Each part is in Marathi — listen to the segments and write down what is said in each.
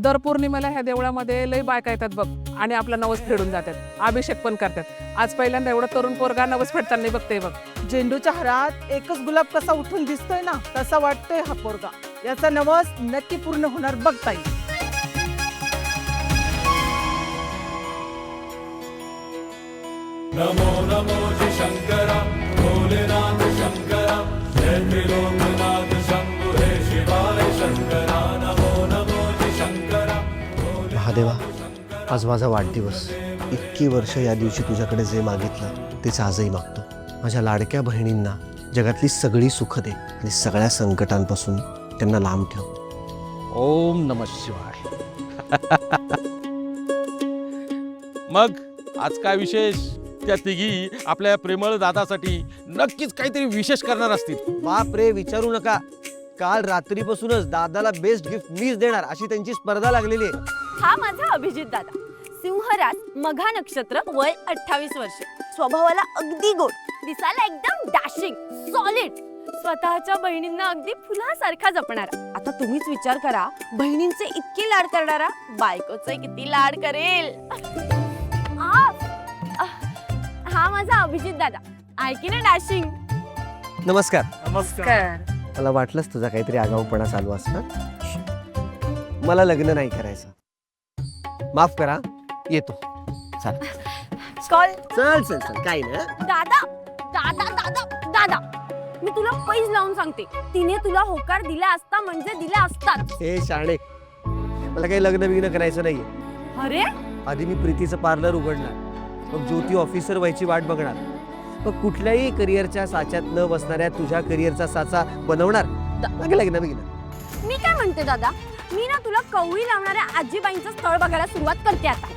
दर पौर्णिमेला ह्या देवळामध्ये लय बायका येतात बघ आणि आपला नवस फेडून जातात, अभिषेक पण करतात। आज पहिल्यांदा एवढं तरुण पोरगा नवस फेडताना बघते बघ। झेंडूच्या हारात एकच गुलाब कसा उठून दिसतोय ना, तसा वाटतोय हा पोरगा। याचा नवस नक्की पूर्ण होणार बघ ताई। नमो नमो जी शंकरा भोलेनाथ शंकरा जय त्रिलोकनाथ शंभु हे शिवाय शंकरा नमो नमो जी शंकरा महादेवा, आज माझा वाढदिवस। इतकी वर्ष या दिवशी तुझ्याकडे जे मागितलं तेच आजही मागतो। माझ्या लाडक्या बहिणींना जगातली सगळी सुख दे आणि सगळ्या संकटांपासून त्यांना लांब ठेव। ओम नमः शिवाय। मग आज काय विशेष? त्या तिघी आपल्या प्रेमळ दादासाठी नक्कीच काहीतरी विशेष करणार असतील। बाप रे, विचारू नका। काल रात्रीपासूनच दादाला बेस्ट गिफ्ट मीच देणार अशी त्यांची स्पर्धा लागलेली आहे। हा माझा अभिजित दादा, सिंहराज, मघा नक्षत्र, वय 28 वर्ष, स्वभावाला अगदी गोड, दिसायला एकदम डॅशिंग, सॉलिड, स्वतःच्या बहिणींना अगदी फुलासारखा जपणारा। आता तुम्हीच विचार करा, बहिणींचे इतके लाड करणारा बायकोचे किती लाड करेल। हा माझा अभिजित दादा, आहे की ना डॅशिंग? नमस्कार। नमस्कार। मला वाटलंच तुझा काहीतरी आगाऊपणा चालू असणार। मला लग्न नाही करायचं, माफ करा, येतो। चल कॉल चल चल चल, काही ना। दादा दादा दादा दादा, मी तुला पैज लावून सांगते, तिने तुला होकार दिला असता म्हणजे दिला असताच। हे शाणे, मला काही लग्न बिग्न करायचं नाहीये। अरे आधी मी प्रीतीचं पार्लर उघडणार, मग ज्योती ऑफिसर व्हायची वाट बघणार, मग कुठल्याही करिअरच्या साच्यात न बसणाऱ्या तुझ्या करिअरचा साचा बनवणार, मग लग्न बिग्न। मी काय म्हणते दादा, मी ना तुला कवळी लावणाऱ्या आजीबाईंचं स्थळ बघायला सुरुवात करते आता।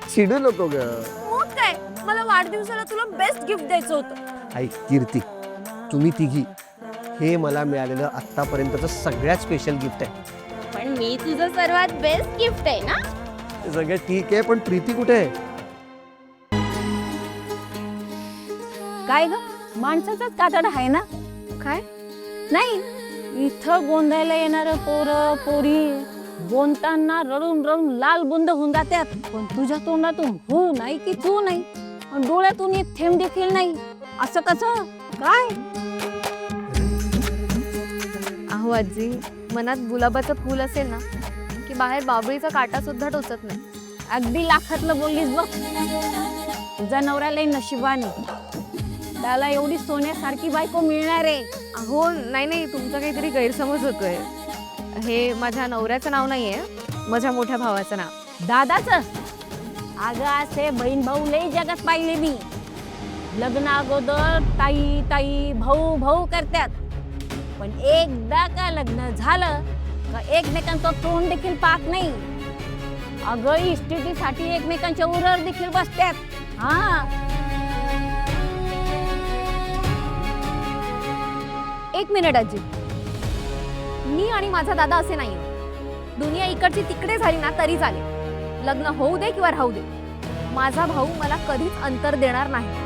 चिडू नको ग। मग काय, मला वाढदिवसाला तुला बेस्ट गिफ्ट द्यायचं होतं। ऐक कीर्ती, तुम्ही तिघी हे मला मिळालेलं आतापर्यंतचं सगळ्यात स्पेशल गिफ्ट आहे। पण मी तुझं सर्वात बेस्ट गिफ्ट आहे ना। ते सगळं ठीक आहे, पण प्रीती कुठे आहे? काय ग, माणसाचाच कातड आहे ना? काय नाही, इथं गोंधायला येणार पोरं पोरी गोंधताना रडून रडून लाल बुंद होऊन जातात, पण तुझ्या तोंडातून हो नाही की तू नाही, पण डोळ्यातून एक थेंब देखील नाही, असं कसं काय? अहो आजी, मनात गुलाबाचं फूल असेल ना की बाहेर बाबळीचा काटा सुद्धा टोचत नाही। अगदी लाखातलं बोललीस बघ। तुझ्या नवऱ्याला नशिबाने, त्याला एवढी सोन्यासारखी बायको मिळणार आहे। अहो नाही नाही, तुमचा काहीतरी गैरसमज होतोय। हे माझ्या नवऱ्याचं नाव नाहीये, माझ्या मोठ्या भावाचं नाव। दादाचं? अगं असे बहीण भाऊ लई जगात पाहिले मी। लग्न अगोदर ताई ताई भाऊ भाऊ करतात, पण एकदा का लग्न झालं का एकमेकांचं तोंड देखील पाहत नाही। अगं इस्टेटीसाठी एकमेकांच्या उरावर देखील बसतात। हा, एक मिनिट आजी, मी आणि माझा दादा असे नाही। दुनिया इकडची तिकडे झाली ना तरी चालेल, लग्न होऊ दे किंवा राहू दे, माझा भाऊ मला कधीच अंतर देणार नाही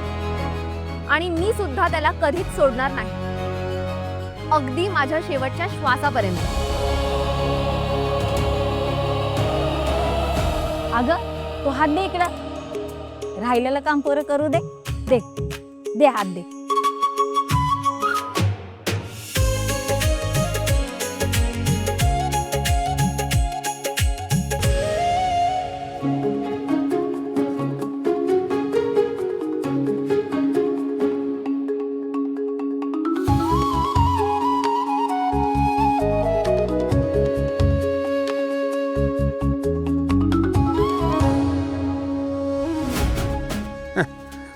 आणि मी सुद्धा त्याला कधीच सोडणार नाही, अगदी माझ्या शेवटच्या श्वासापर्यंत। अगं तो हात दे इकडं, राहिलेलं काम पोरं करू दे। दे दे हात दे।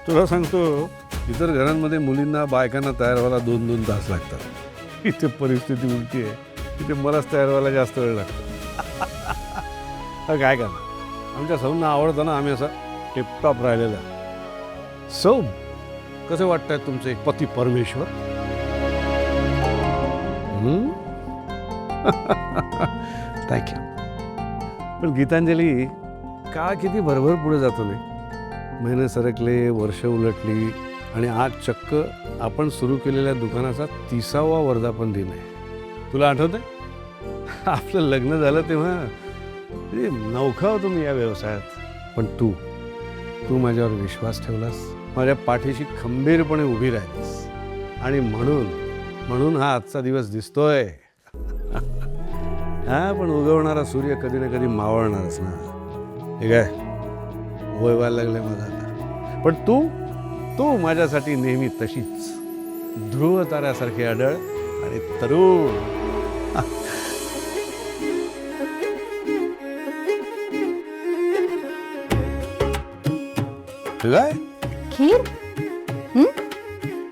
तुला सांगतो, इतर घरांमध्ये मुलींना बायकांना तयार व्हायला 2-2 तास लागतात। इथे परिस्थिती उलटी आहे, इथे मलाच तयार व्हायला जास्त वेळ लागतो। काय करणार, आमच्या सौंना आवडतं ना, आम्ही असा टिपटॉप राहिलेला। सौ, कसे वाटतायत तुमचे पती परमेश्वर? थँक्यू। पण गीतांजली, काळ किती भरभर पुढे जातो नाही? महिने सरकले, वर्ष उलटली आणि आज चक्क आपण सुरू केलेल्या दुकानाचा 30वा वर्धापन दिन आहे। तुला आठवतंय? आपलं लग्न झालं तेव्हा म्हणजे नवखा होतो मी या व्यवसायात. पण तू माझ्यावर विश्वास ठेवलास, माझ्या पाठीशी खंबीरपणे उभी राहिलीस आणि म्हणून हा आजचा दिवस दिसतोय. हा पण उगवणारा सूर्य कधी ना कधी मावळणारच ना. हे काय वय व्हायला लागलंय माझं आता. पण तू माझ्यासाठी नेहमी तशीच ध्रुव ताऱ्यासारखी अडळ आणि तरुण. काय खीर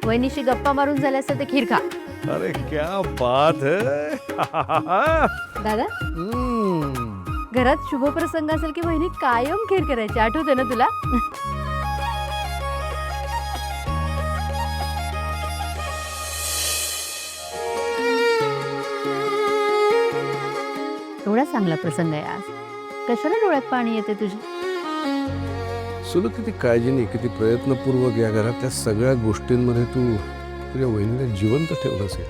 वहिनीशी गप्पा मारून झाल्या असं ते खीर खा. अरे क्या बात है. दादा हम्म. घरात शुभप्रसंग असेल की वहिनी कायम खीर करायची, आठवते ना तुला? एवढा चांगला प्रसंग आहे आज, कशाला डोळ्यात पाणी येते तुझ्या? सुलू किती काळजीने किती प्रयत्नपूर्वक या घरात त्या सगळ्या गोष्टींमध्ये तू तुझ्या वहिनीला जिवंत ठेवलं असेल.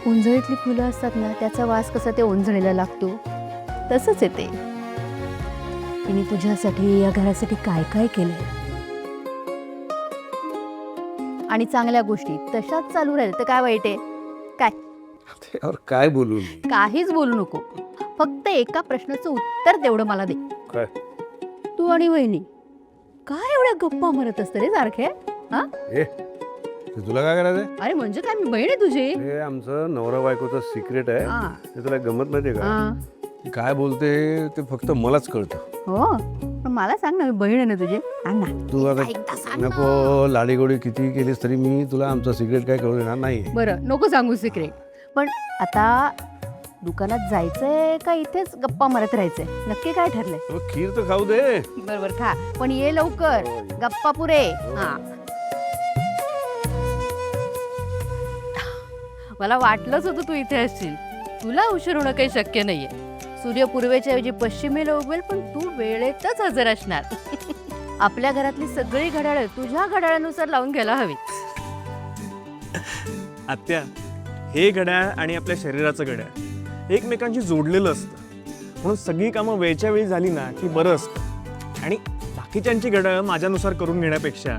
उंजळीतली फुलं असतात ना, त्याचा वास कसा ते ओंजळीला लागतो तसंच येते. तिने तुझ्यासाठी या घरासाठी काय काय केलंय आणि चांगल्या गोष्टी तशाच चालू राहिल्या तर काय वाईट आहे? काय त्यावर काय बोलू मी? काहीच बोलू नको, फक्त एका प्रश्नाचं उत्तर तेवढं मला दे. काय? तू आणि वहिनी काय एवढ्या गप्पा मारत असते रे सारखे? हा ए ते तुला काय करायचंय? अरे म्हणजे काय, मी बहीण आहे तुझी. हे आमचं नवरा बायकोचं सिक्रेट आहे. हा. ते तुला गमत माहितीये का? हा. काय बोलते ते फक्त मलाच कळतं. हो पण मला सांग ना, मी बहीण आहे ना तुझी, सांग ना. तू आता एकदा सांग ना. नको लाडीगोडी किती केलीस तरी मी तुला आमचं सिक्रेट काय कळू देणार नाही. बरं नको सांगू सिक्रेट, पण आता दुकानात जायचंय का इथेच गप्पा मारत राहायचंय? नक्की काय ठरलंय? मग खीर तर खाऊ दे. बरोबर खा, पण ये लवकर, गप्पा पुरे. हा मला वाटलंच होतं तू इथे असशील. तुला उशीर होणं काही शक्य नाहीये. सूर्य पूर्वेच्या ऐवजी पश्चिमेला उगवेल, पण तू वेळेतच हजर असणार. आपल्या घरातली सगळी घड्याळं तुझ्या घड्याळानुसार लावून घ्यायला हवी. आत्या, हे घड्याळ आणि आपल्या शरीराचं घड्याळ एकमेकांशी जोडलेलं असतं, म्हणून सगळी कामं वेळच्या वेळी झाली ना की बरं असतं. आणि बाकीच्यांची घड्याळ माझ्यानुसार करून घेण्यापेक्षा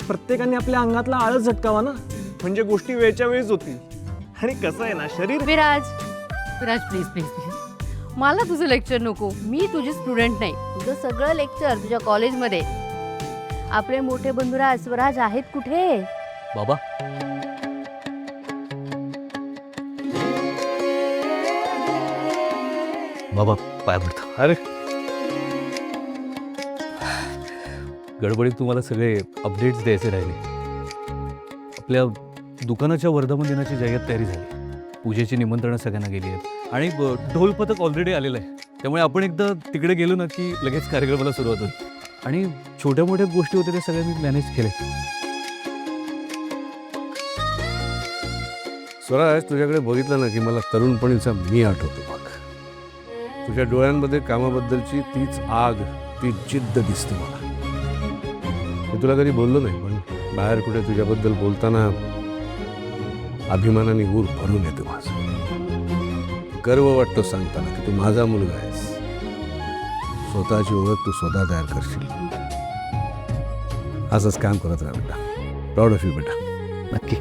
प्रत्येकाने आपल्या अंगातला आळस झटकावा ना, म्हणजे गोष्टी वेळच्या वेळीच होतील. आणि कसं आहे ना, शरीर Viraj Viraj please please please, मला तुझं लेक्चर नको. मी तुझी स्टुडंट नाही. तुझं सगळं लेक्चर तुझ्या कॉलेजमध्ये. आपले मोठे बंधुराज स्वराज आहेत कुठे? बाबा बाबा पाय पडतो. अरे गडबडीत तुम्हाला सगळे अपडेट्स द्यायचे राहिले. आपल्या दुकानाच्या वर्धापन दिनाची जय्यत तयारी झाली. पूजेची निमंत्रणं सगळ्यांना गेली आहेत आणि ढोल पथक ऑलरेडी आलेलं आहे. त्यामुळे आपण एकदा तिकडे गेलो ना की लगेच कार्यक्रमाला सुरुवात होईल. आणि छोट्या मोठ्या गोष्टी होत्या त्या सगळ्या मी मॅनेज केल्या. स्वराज, तुझ्याकडे बघितलं ना की मला तरुणपणीचा मी आठवतो. बघ तुझ्या डोळ्यांमध्ये कामाबद्दलची तीच आग, ती जिद्द दिसते मला. मी तुला कधी बोललो नाही, पण बाहेर कुठे तुझ्याबद्दल बोलताना अभिमानाने ऊर भरून येतो माझं. गर्व वाटतो सांगताना की तू माझा मुलगा आहेस. स्वतःची ओळख तू स्वतः तयार करशील. असंच काम करत राहा बेटा. प्राऊड ऑफ यू बेटा. नक्की.